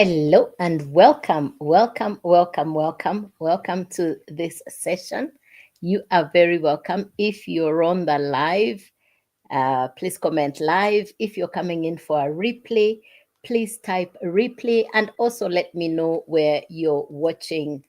Hello and welcome, welcome, welcome, welcome, welcome to this session. You are very welcome. If you're on the live, please comment live. If you're coming in for a replay, please type replay and also let me know where you're watching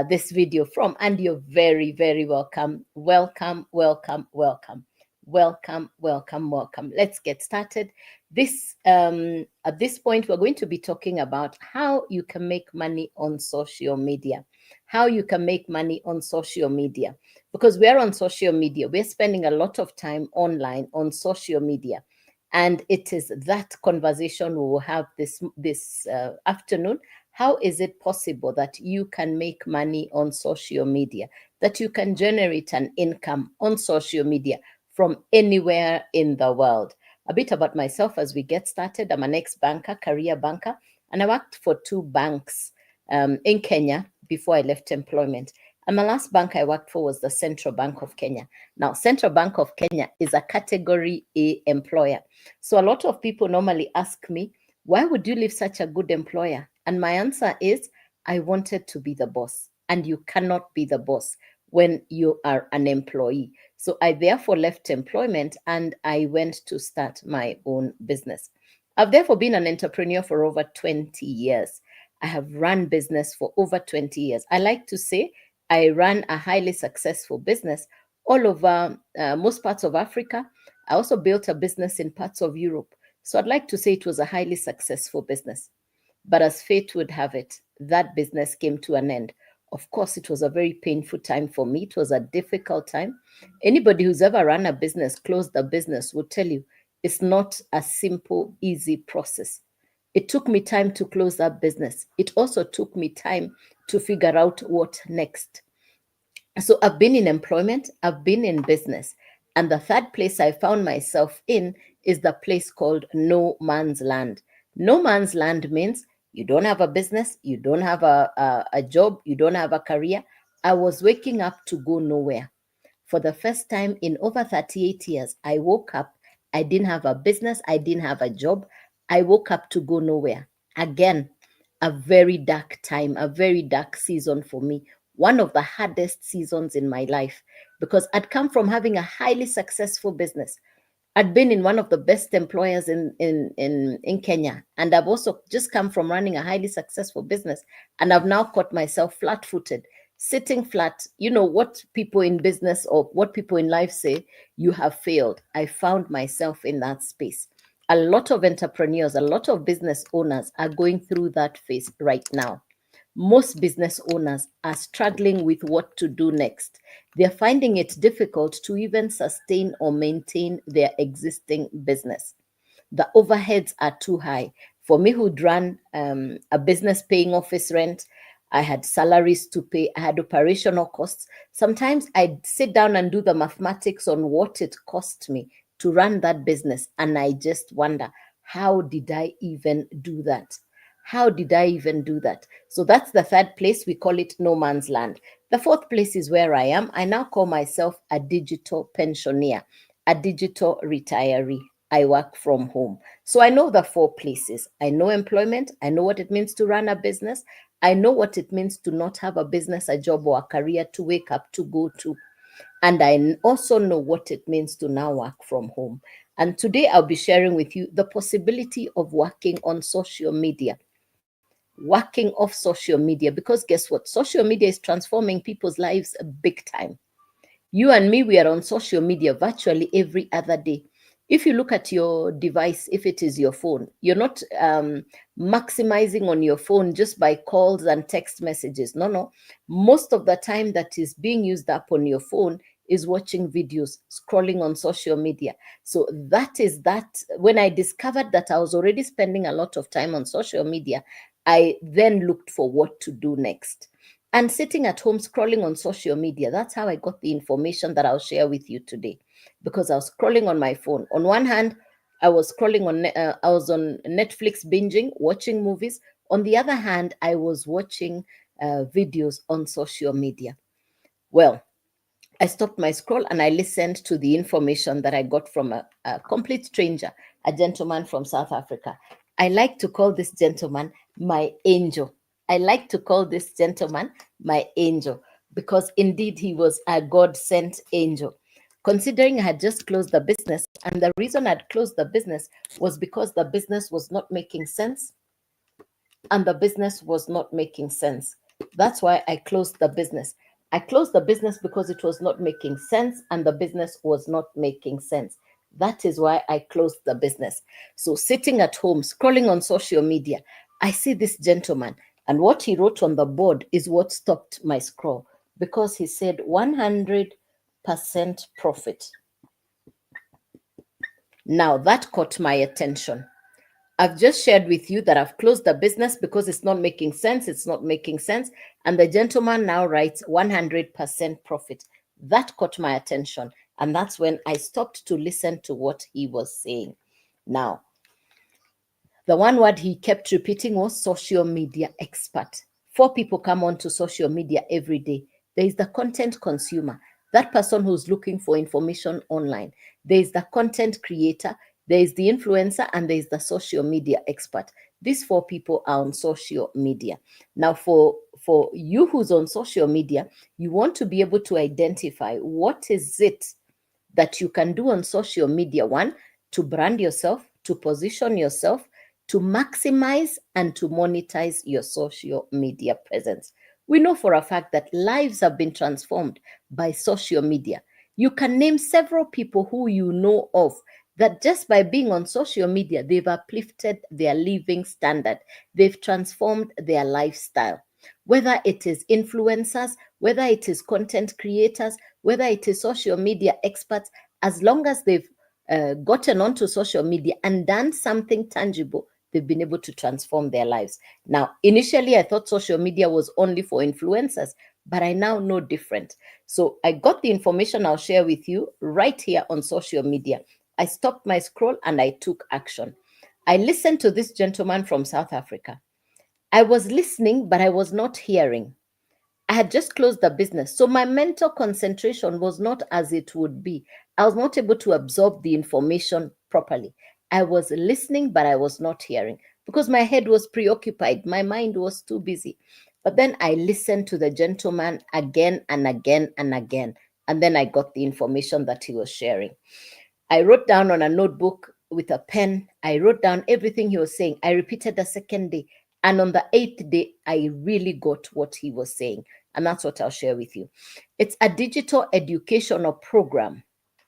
this video from. And you're very, very welcome. Welcome, welcome, welcome. Welcome, welcome, welcome. Let's get started. At this point, we're going to be talking about how you can make money on social media. How you can make money on social media. Because we're on social media, we're spending a lot of time online on social media. And it is that conversation we will have this afternoon. How is it possible that you can make money on social media, that you can generate an income on social media from anywhere in the world? A bit about myself as we get started. I'm an ex-banker, career banker, and I worked for two banks in Kenya before I left employment. And my last bank I worked for was the Central Bank of Kenya. Now, Central Bank of Kenya is a Category A employer. So a lot of people normally ask me, why would you leave such a good employer? And my answer is, I wanted to be the boss. And you cannot be the boss when you are an employee. So I therefore left employment and I went to start my own business. I've therefore been an entrepreneur for over 20 years. I have run business for over 20 years. I like to say I ran a highly successful business all over most parts of Africa. I also built a business in parts of Europe. So I'd like to say it was a highly successful business. But as fate would have it, that business came to an end. Of course, it was a very painful time for me. It was a difficult time. Anybody who's ever run a business, closed a business, will tell you it's not a simple, easy process. It took me time to close that business. It also took me time to figure out what next. So I've been in employment, I've been in business. And the third place I found myself in is the place called no man's land. No man's land means you don't have a business, you don't have a job, you don't have a career. I was waking up to go nowhere. For the first time in over 38 years, I woke up, I didn't have a business, I didn't have a job. I woke up to go nowhere. Again, a very dark time, a very dark season for me. One of the hardest seasons in my life because I'd come from having a highly successful business. I'd been in one of the best employers in Kenya, and I've also just come from running a highly successful business, and I've now caught myself flat-footed, sitting flat. You know what people in business or what people in life say, you have failed. I found myself in that space. A lot of entrepreneurs, a lot of business owners are going through that phase right now. Most business owners are struggling with what to do next. They're finding it difficult to even sustain or maintain their existing business. The overheads are too high. For me, who'd run a business paying office rent, I had salaries to pay, I had operational costs. Sometimes I'd sit down and do the mathematics on what it cost me to run that business. And I just wonder, how did I even do that? How did I even do that? So that's the third place. We call it no man's land. The fourth place is where I am. I now call myself a digital pensioner, a digital retiree. I work from home. So I know the four places. I know employment. I know what it means to run a business. I know what it means to not have a business, a job, or a career to wake up to go to. And I also know what it means to now work from home. And today I'll be sharing with you the possibility of working on social media, working off social media, because guess what? Social media is transforming people's lives big time. You and me, we are on social media virtually every other day. If you look at your device, if it is your phone, you're not maximizing on your phone just by calls and text messages. No, no. Most of the time that is being used up on your phone is watching videos, scrolling on social media. So that is that. When I discovered that I was already spending a lot of time on social media, I then looked for what to do next. And sitting at home scrolling on social media, that's how I got the information that I'll share with you today. Because I was scrolling on my phone. On one hand, I was scrolling I was on Netflix binging, watching movies. On the other hand, I was watching videos on social media. Well, I stopped my scroll and I listened to the information that I got from a complete stranger, a gentleman from South Africa. I like to call this gentleman my angel. I like to call this gentleman my angel because indeed he was a God sent angel. Considering I had just closed the business, and the reason I'd closed the business was because the business was not making sense, and the business was not making sense. That's why I closed the business. I closed the business because it was not making sense and the business was not making sense. That is why I closed the business. So, sitting at home, scrolling on social media, I see this gentleman, and what he wrote on the board is what stopped my scroll because he said 100% profit. Now, that caught my attention. I've just shared with you that I've closed the business because it's not making sense. It's not making sense. And the gentleman now writes 100% profit. That caught my attention. And that's when I stopped to listen to what he was saying. Now, the one word he kept repeating was social media expert. 4 people come onto social media every day. There is the content consumer, that person who's looking for information online. There is the content creator, there is the influencer, and there is the social media expert. These 4 people are on social media. Now, for you who's on social media, you want to be able to identify what is it that you can do on social media. One, to brand yourself, to position yourself, to maximize and to monetize your social media presence. We know for a fact that lives have been transformed by social media. You can name several people who you know of that just by being on social media, they've uplifted their living standard. They've transformed their lifestyle. Whether it is influencers, whether it is content creators, whether it is social media experts, as long as they've gotten onto social media and done something tangible, they've been able to transform their lives. Now, initially, I thought social media was only for influencers, but I now know different. So I got the information I'll share with you right here on social media. I stopped my scroll and I took action. I listened to this gentleman from South Africa. I was listening, but I was not hearing. I had just closed the business. So my mental concentration was not as it would be. I was not able to absorb the information properly. I was listening, but I was not hearing because my head was preoccupied. My mind was too busy. But then I listened to the gentleman again and again and again. And then I got the information that he was sharing. I wrote down on a notebook with a pen. I wrote down everything he was saying. I repeated the second day. And on the 8th day, I really got what he was saying. And that's what I'll share with you. It's a digital educational program.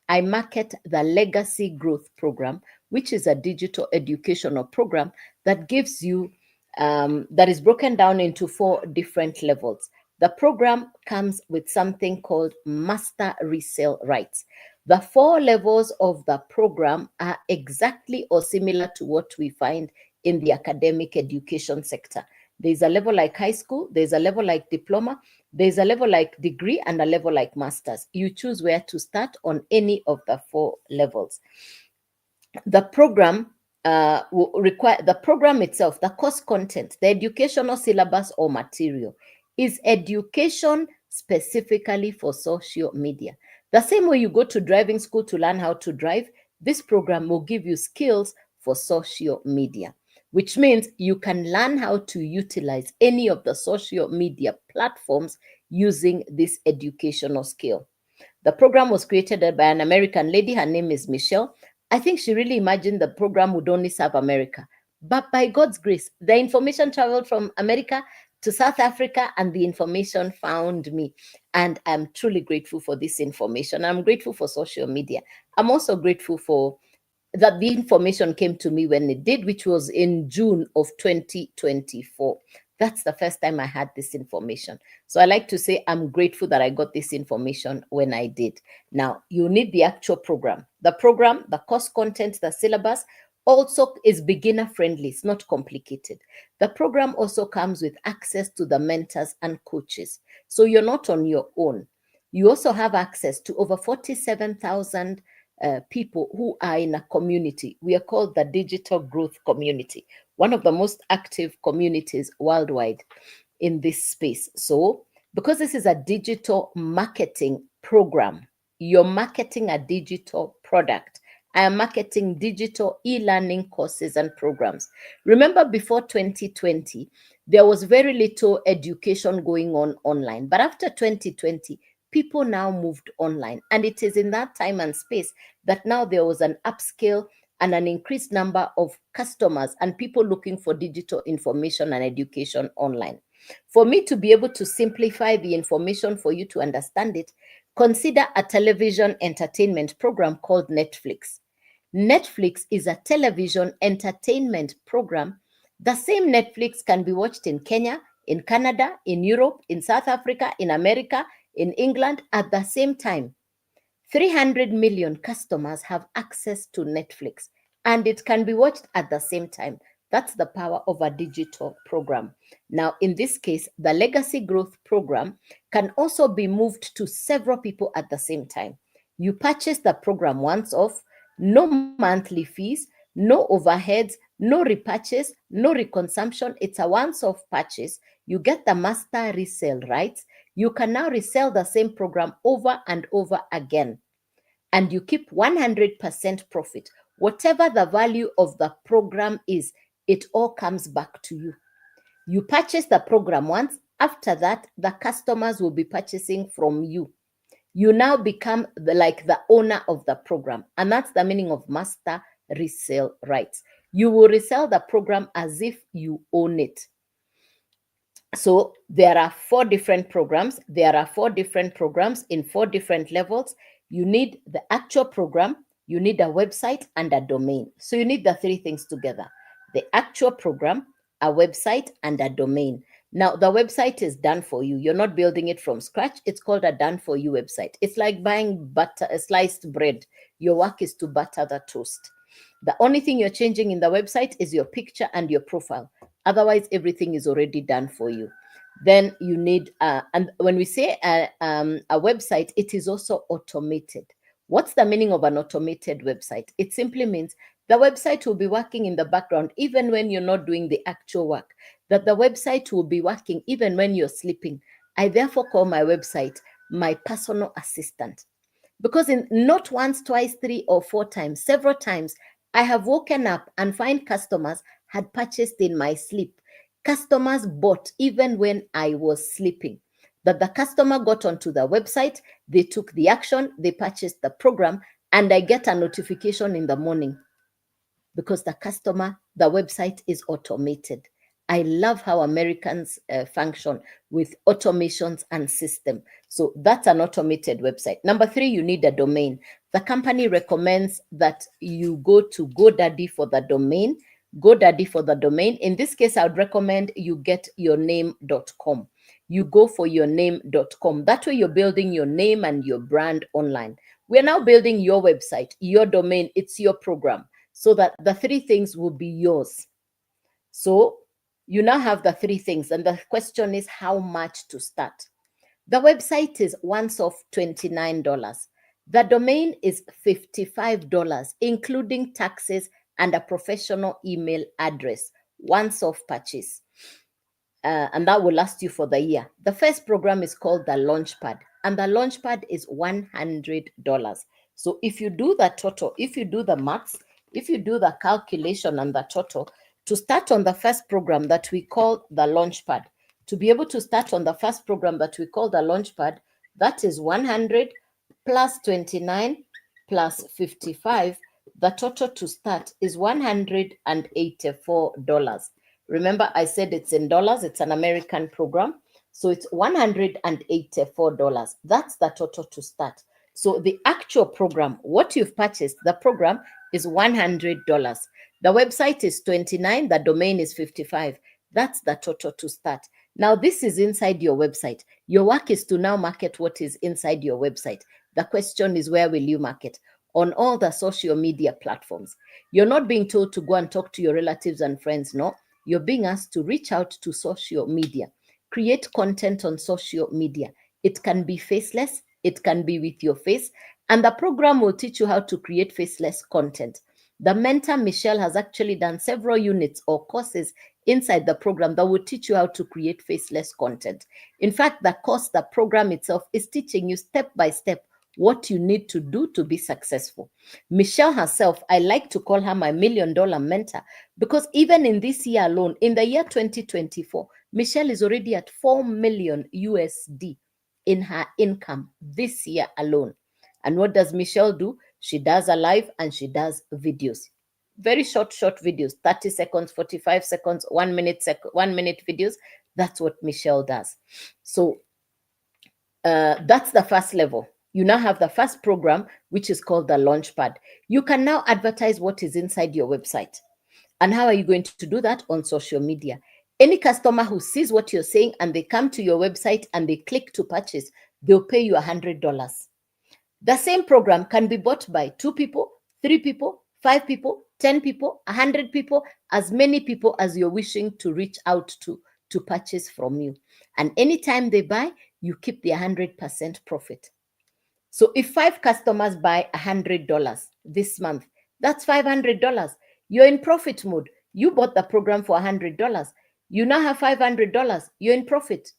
I market the Legacy Growth Program, which is a digital educational program that gives you, that is broken down into 4 different levels. The program comes with something called Master Resale Rights. The 4 levels of the program are exactly or similar to what we find in the academic education sector. There's a level like high school, there's a level like diploma, there's a level like degree, and a level like master's. You choose where to start on any of the 4 levels. The program will require, the program itself, the course content, the educational syllabus or material is education specifically for social media. The same way you go to driving school to learn how to drive, this program will give you skills for social media, which means you can learn how to utilize any of the social media platforms using this educational skill. The program was created by an American lady. Her name is Michelle. I think she really imagined the program would only serve America. But by God's grace, the information traveled from America to South Africa and the information found me. And I'm truly grateful for this information. I'm grateful for social media. I'm also grateful for that the information came to me when it did, which was in June of 2024. That's the first time I had this information. So I like to say I'm grateful that I got this information when I did. Now, you need the actual program. The program, the course content, the syllabus also is beginner friendly. It's not complicated. The program also comes with access to the mentors and coaches. So you're not on your own. You also have access to over 47,000 people who are in a community. We are called the Digital Growth Community, one of the most active communities worldwide in this space. So, because this is a digital marketing program, you're marketing a digital product. I am marketing digital e-learning courses and programs. Remember, before 2020, there was very little education going on online. But after 2020, people now moved online. And it is in that time and space that now there was an upscale and an increased number of customers and people looking for digital information and education online. For me to be able to simplify the information for you to understand it, consider a television entertainment program called Netflix. Netflix is a television entertainment program. The same Netflix can be watched in Kenya, in Canada, in Europe, in South Africa, in America, in England at the same time. 300 million customers have access to Netflix, and it can be watched at the same time. That's the power of a digital program. Now, in this case, the Legacy Growth Program can also be moved to several people at the same time. You purchase the program once off, no monthly fees, no overheads, no repurchase, no reconsumption. It's a once-off purchase. You get the master resale rights. You can now resell the same program over and over again. And you keep 100% profit. Whatever the value of the program is, it all comes back to you. You purchase the program once. After that, the customers will be purchasing from you. You now become like the owner of the program. And that's the meaning of master resale rights. You will resell the program as if you own it. So there are 4 different programs. There are 4 different programs in 4 different levels. You need the actual program, you need a website and a domain. So you need the 3 things together: the actual program, a website, and a domain. Now, the website is done for you. You're not building it from scratch. It's called a done for you website. It's like buying butter, sliced bread. Your work is to butter the toast. The only thing you're changing in the website is your picture and your profile. Otherwise, everything is already done for you. Then you need, and when we say a website, it is also automated. What's the meaning of an automated website? It simply means the website will be working in the background even when you're not doing the actual work, that the website will be working even when you're sleeping. I therefore call my website my personal assistant, because in not once, twice, 3 or 4 times, several times, I have woken up and find customers had purchased in my sleep. Customers bought even when I was sleeping. That the customer got onto the website, they took the action, they purchased the program, and I get a notification in the morning because the website is automated. I love how Americans function with automations and system. So that's an automated website. Number 3, you need a domain. The company recommends that you go to GoDaddy for the domain. GoDaddy for the domain. In this case, I would recommend you get yourname.com. You go for yourname.com. That way you're building your name and your brand online. We're now building your website, your domain. It's your program, so that the 3 things will be yours. So you now have the 3 things. And the question is how much to start. The website is once off $29. The domain is $55, including taxes and a professional email address, once off purchase. And that will last you for the year. The first program is called the Launchpad, and the Launchpad is $100. So if you do the total, if you do the maths, if you do the calculation and the total, to start on the first program that we call the Launchpad, to be able to start on the first program that we call the Launchpad, that is 100 plus 29 plus 55. The total to start is $184. Remember, I said it's in dollars. It's an American program. So it's $184. That's the total to start. So the actual program, what you've purchased, the program is $100. The website is $29. The domain is $55. That's the total to start. Now, this is inside your website. Your work is to now market what is inside your website. The question is, where will you market? On all the social media platforms. You're not being told to go and talk to your relatives and friends, no. You're being asked to reach out to social media. Create content on social media. It can be faceless. It can be with your face. And the program will teach you how to create faceless content. The mentor, Michelle, has actually done several units or courses inside the program that will teach you how to create faceless content. In fact, the course, the program itself is teaching you step by step what you need to do to be successful. Michelle herself, I like to call her my $1 million mentor, because even in this year alone, in the year 2024, Michelle is already at 4 million USD in her income this year alone. And what does Michelle do? She does a live and she does videos. Very short videos, 30 seconds, 45 seconds, 1 minute, 1 minute videos. That's what Michelle does. So that's the first level. You now have the first program, which is called the Launchpad. You can now advertise what is inside your website. And how are you going to do that? On social media. Any customer who sees what you're saying and they come to your website and they click to purchase, they'll pay you $100. The same program can be bought by 2 people, 3 people, 5 people, 10 people, 100 people, as many people as you're wishing to reach out to purchase from you. And anytime they buy, you keep the 100% profit. So if 5 customers buy $100 this month, that's $500. You're in profit mode. You bought the program for $100. You now have $500. You're in profit.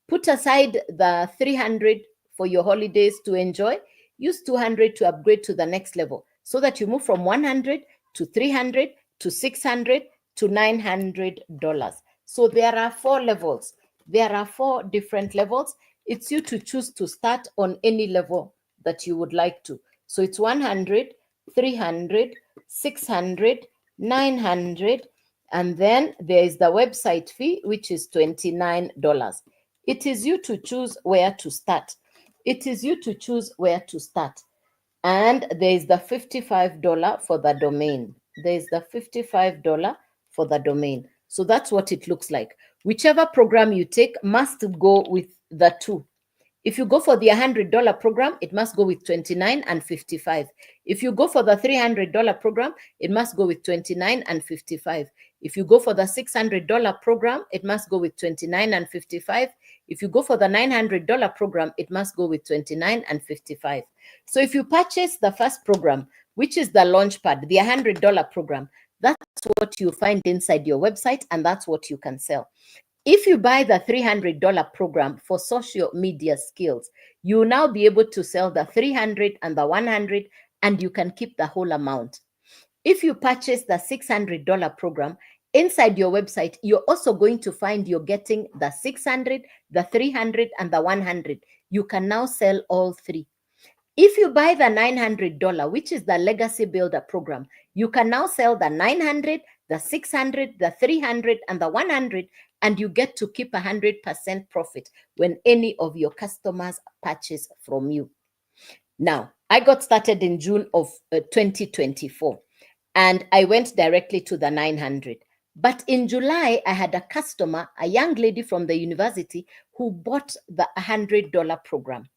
Put aside the $300 for your holidays to enjoy. Use $200 to upgrade to the next level, so that you move from $100 to $300 to $600 to $900. So there are 4 levels. There are 4 different levels. It's you to choose to start on any level that you would like to. So it's 100, 300, 600, 900, and then there is the website fee, which is $29. It is you to choose where to start. It is you to choose where to start. And there is the $55 for the domain. There is the $55 for the domain. So that's what it looks like. Whichever program you take must go with the 2. If you go for the $100 program, it must go with $29 and $55. If you go for the $300 program, it must go with $29 and $55. If you go for the $600 program, it must go with $29 and $55. If you go for the $900 program, it must go with $29 and $55. So if you purchase the first program, which is the Launchpad, the $100 program, that's what you find inside your website, and that's what you can sell. If you buy the $300 program for social media skills, you will now be able to sell the 300 and the 100, and you can keep the whole amount. If you purchase the $600 program, inside your website, you're also going to find you're getting the 600, the 300, and the 100. You can now sell all 3. If you buy the $900, which is the Legacy Builder program, you can now sell the 900, the 600, the 300, and the 100, and you get to keep 100% profit when any of your customers purchase from you. Now, I got started in June of 2024, and I went directly to the 900. But in July, I had a customer, a young lady from the university, who bought the $100 program.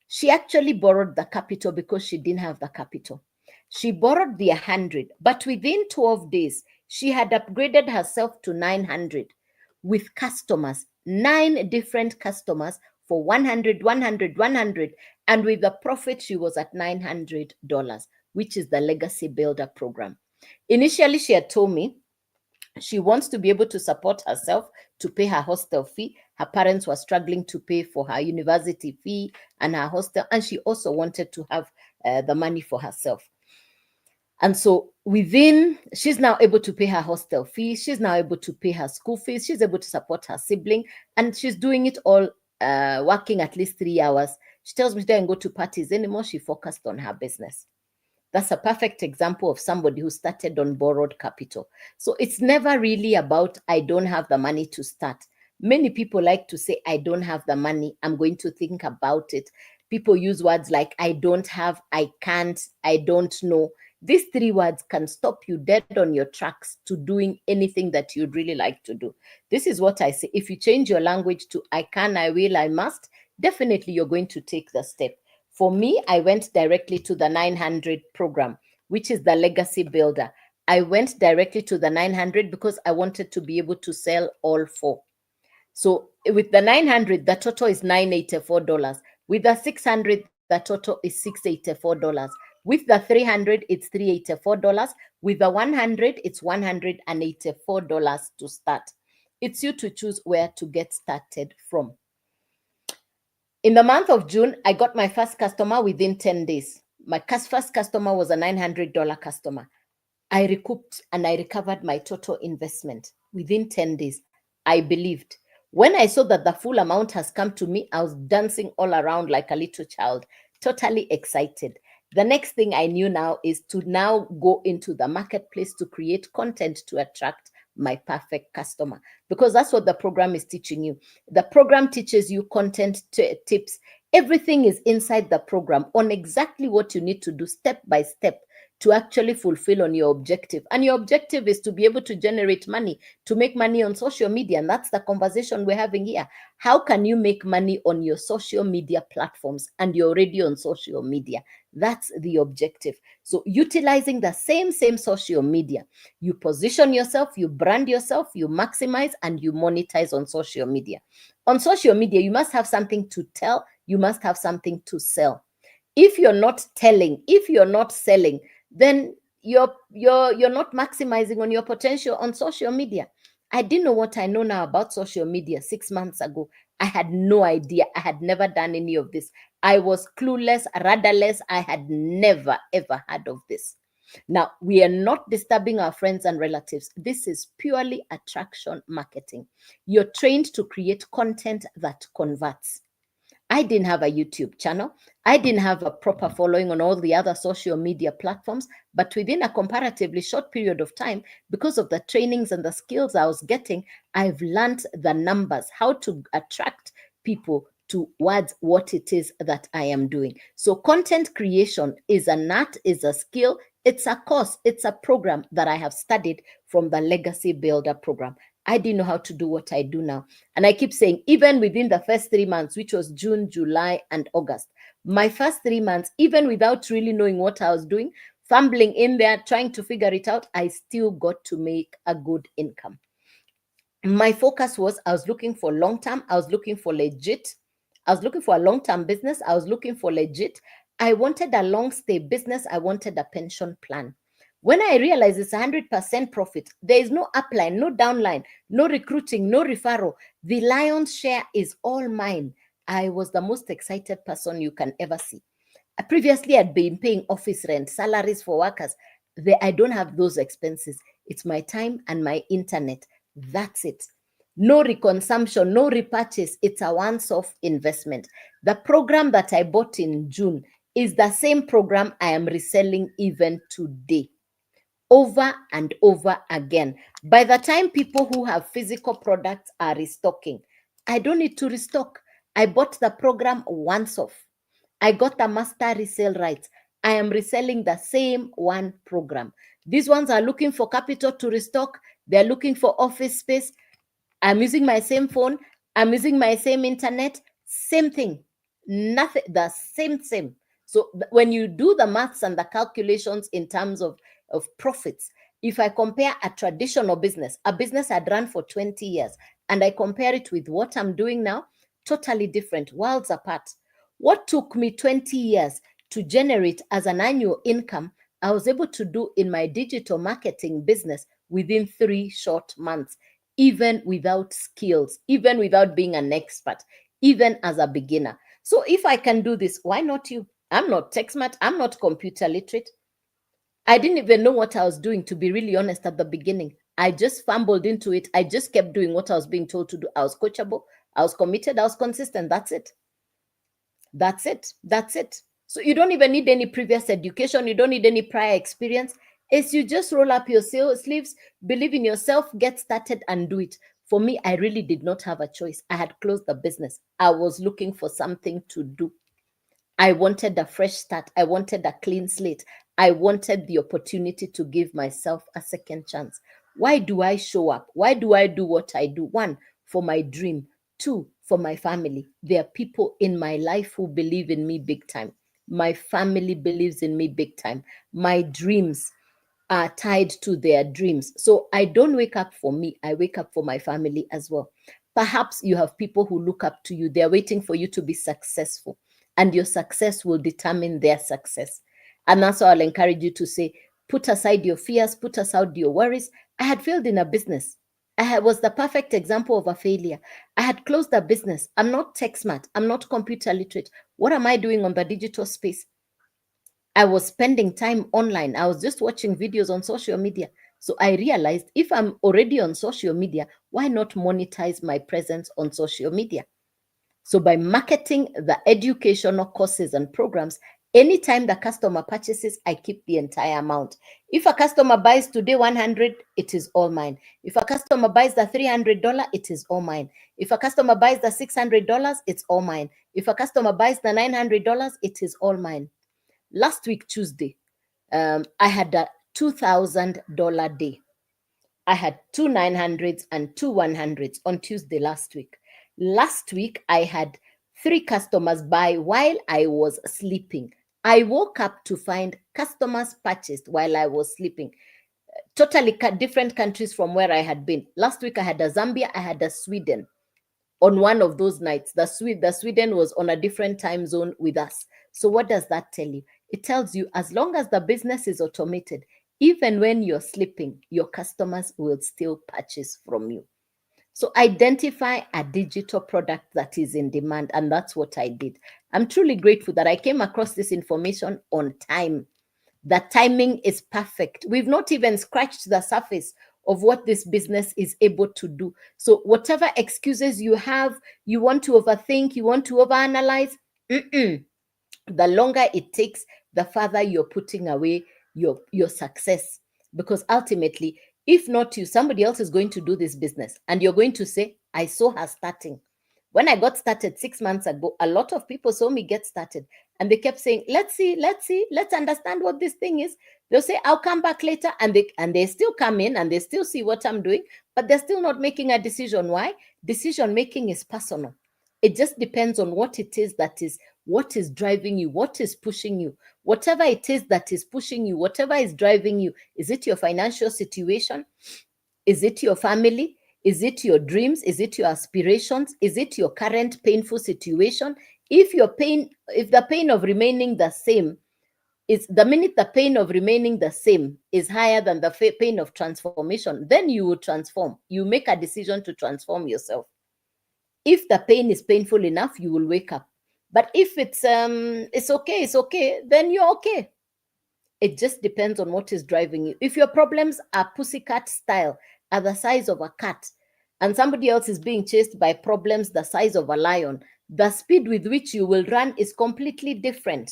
She actually borrowed the capital because she didn't have the capital. She borrowed the 100, but within 12 days, she had upgraded herself to 900 with customers, 9 different customers for 100, 100, 100. And with the profit, she was at $900, which is the Legacy Builder program. Initially, she had told me she wants to be able to support herself to pay her hostel fee. Her parents were struggling to pay for her university fee and her hostel, and she also wanted to have the money for herself. And so she's now able to pay her hostel fee. She's now able to pay her school fees. She's able to support her sibling, and she's doing it all working at least 3 hours. She tells me she doesn't go to parties anymore. She focused on her business. That's a perfect example of somebody who started on borrowed capital. So it's never really about, I don't have the money to start. Many people like to say, I don't have the money, I'm going to think about it. People use words like, I don't have, I can't, I don't know. These 3 words can stop you dead on your tracks to doing anything that you'd really like to do. This is what I say. If you change your language to I can, I will, I must, definitely you're going to take the step. For me, I went directly to the 900 program, which is the Legacy Builder. I went directly to the 900 because I wanted to be able to sell all 4. So with the 900, the total is $984. With the 600, the total is $684. With the 300, it's $384. With the 100, it's $184 to start. It's you to choose where to get started from. In the month of June, I got my first customer within 10 days. My first customer was a $900 customer. I recouped and I recovered my total investment within 10 days. I believed. When I saw that the full amount has come to me, I was dancing all around like a little child, totally excited. The next thing I knew now is to now go into the marketplace to create content to attract my perfect customer, because that's what the program is teaching you. The program teaches you content tips. Everything is inside the program on exactly what you need to do step by step to actually fulfill on your objective. And your objective is to be able to generate money, to make money on social media. And that's the conversation we're having here. How can you make money on your social media platforms? And you're already on social media. That's the objective. So utilizing the same social media, you position yourself, you brand yourself, you maximize, and you monetize on social media. On social media, you must have something to tell. You must have something to sell. If you're not telling, if you're not selling, then you're not maximizing on your potential on social media. I didn't know what I know now about social media 6 months ago. I had no idea. I had never done any of this. I was clueless, radarless. I had never, ever heard of this. Now, we are not disturbing our friends and relatives. This is purely attraction marketing. You're trained to create content that converts. I didn't have a YouTube channel. I didn't have a proper following on all the other social media platforms. But within a comparatively short period of time, because of the trainings and the skills I was getting, I've learned the numbers, how to attract people towards what it is that I am doing. So content creation is an art, is a skill, it's a course, it's a program that I have studied from the Legacy Builder program. I didn't know how to do what I do now. And I keep saying, even within the first 3 months, which was June, July, and August, my first 3 months, even without really knowing what I was doing, fumbling in there, trying to figure it out, I still got to make a good income. My focus was, I was looking for long-term, I was looking for legit. I was looking for a long-term business. I was looking for legit. I wanted a long-stay business. I wanted a pension plan. When I realized it's 100% profit, there is no upline, no downline, no recruiting, no referral. The lion's share is all mine. I was the most excited person you can ever see. Previously, I'd been paying office rent, salaries for workers. I don't have those expenses. It's my time and my internet. That's it. No reconsumption, no repurchase. It's a once-off investment. The program that I bought in June is the same program I am reselling even today, over and over again. By the time people who have physical products are restocking, I don't need to restock. I bought the program once off. I got the master resale rights. I am reselling the same one program. These ones are looking for capital to restock. They're looking for office space. I'm using my same phone. I'm using my same internet. Same thing. Nothing, the same. So when you do the maths and the calculations in terms of profits, if I compare a traditional business, a business I'd run for 20 years, and I compare it with what I'm doing now, totally different, worlds apart. What took me 20 years to generate as an annual income, I was able to do in my digital marketing business within 3 short months, even without skills, even without being an expert, even as a beginner. So if I can do this, why not you? I'm not tech smart. I'm not computer literate. I didn't even know what I was doing, to be really honest, at the beginning. I just fumbled into it. I just kept doing what I was being told to do. I was coachable. I was committed. I was consistent. That's it. That's it. That's it. So you don't even need any previous education. You don't need any prior experience. It's you just roll up your sleeves, believe in yourself, get started and do it. For me, I really did not have a choice. I had closed the business. I was looking for something to do. I wanted a fresh start. I wanted a clean slate. I wanted the opportunity to give myself a second chance. Why do I show up? Why do I do what I do? 1, for my dream. 2, for my family. There are people in my life who believe in me big time. My family believes in me big time. My dreams are tied to their dreams. So I don't wake up for me. I wake up for my family as well. Perhaps you have people who look up to you. They're waiting for you to be successful, and your success will determine their success. And that's why I'll encourage you to say, put aside your fears, put aside your worries. I had failed in a business. was the perfect example of a failure. I had closed a business. I'm not tech smart. I'm not computer literate. What am I doing on the digital space? I was spending time online. I was just watching videos on social media. So I realized if I'm already on social media, why not monetize my presence on social media? So by marketing the educational courses and programs, anytime the customer purchases, I keep the entire amount. If a customer buys today 100, it is all mine. If a customer buys the $300, it is all mine. If a customer buys the $600, it's all mine. If a customer buys the $900, it is all mine. Last week, Tuesday, I had a $2,000 day. I had two 900s and two 100s on Tuesday last week. Last week, I had 3 customers buy while I was sleeping. I woke up to find customers purchased while I was sleeping. Totally different countries from where I had been. Last week, I had a Zambia, I had a Sweden. On one of those nights, the Sweden was on a different time zone with us. So what does that tell you? It tells you as long as the business is automated, even when you're sleeping, your customers will still purchase from you. So identify a digital product that is in demand, and that's what I did. I'm truly grateful that I came across this information on time. The timing is perfect. We've not even scratched the surface of what this business is able to do. So whatever excuses you have, you want to overthink, you want to overanalyze, the longer it takes, the further you're putting away your success. Because ultimately, if not you, somebody else is going to do this business, and you're going to say, I saw her starting. When I got started 6 months ago, a lot of people saw me get started, and they kept saying, let's see, let's understand what this thing is. They'll say, I'll come back later, and they still come in and they still see what I'm doing, but they're still not making a decision. Why? Decision making is personal. It just depends on what it is what is driving you, what is pushing you. Whatever it is that is pushing you, whatever is driving you, is it your financial situation? Is it your family? Is it your dreams? Is it your aspirations? Is it your current painful situation? If the pain of remaining the same is the minute the pain of remaining the same is higher than the pain of transformation, then you will transform. You make a decision to transform yourself. If the pain is painful enough, you will wake up. But if it's okay, then you're okay. It just depends on what is driving you. If your problems are pussycat style, are the size of a cat, and somebody else is being chased by problems the size of a lion, the speed with which you will run is completely different.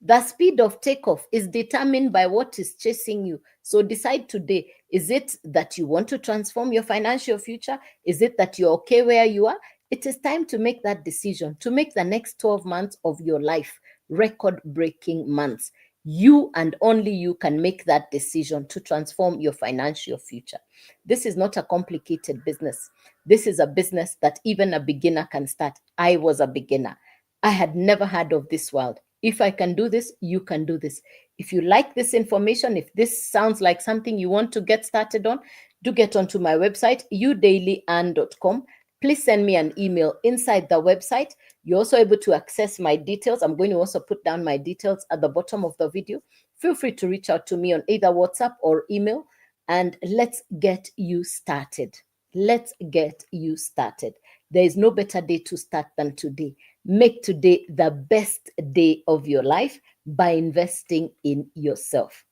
The speed of takeoff is determined by what is chasing you. So decide today, is it that you want to transform your financial future? Is it that you're okay where you are? It is time to make that decision, to make the next 12 months of your life record-breaking months. You and only you can make that decision to transform your financial future. This is not a complicated business. This is a business that even a beginner can start. I was a beginner. I had never heard of this world. If I can do this, you can do this. If you like this information, if this sounds like something you want to get started on, do get onto my website, youdailyand.com. Please send me an email inside the website. You're also able to access my details. I'm going to also put down my details at the bottom of the video. Feel free to reach out to me on either WhatsApp or email, and let's get you started. Let's get you started. There is no better day to start than today. Make today the best day of your life by investing in yourself.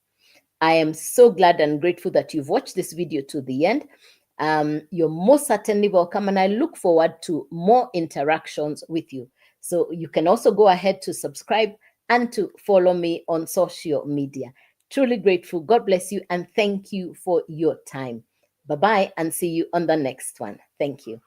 I am so glad and grateful that you've watched this video to the end. You're most certainly welcome, and I look forward to more interactions with you. So you can also go ahead to subscribe and to follow me on social media. Truly grateful. God bless you, and thank you for your time. Bye-bye, and see you on the next one. Thank you.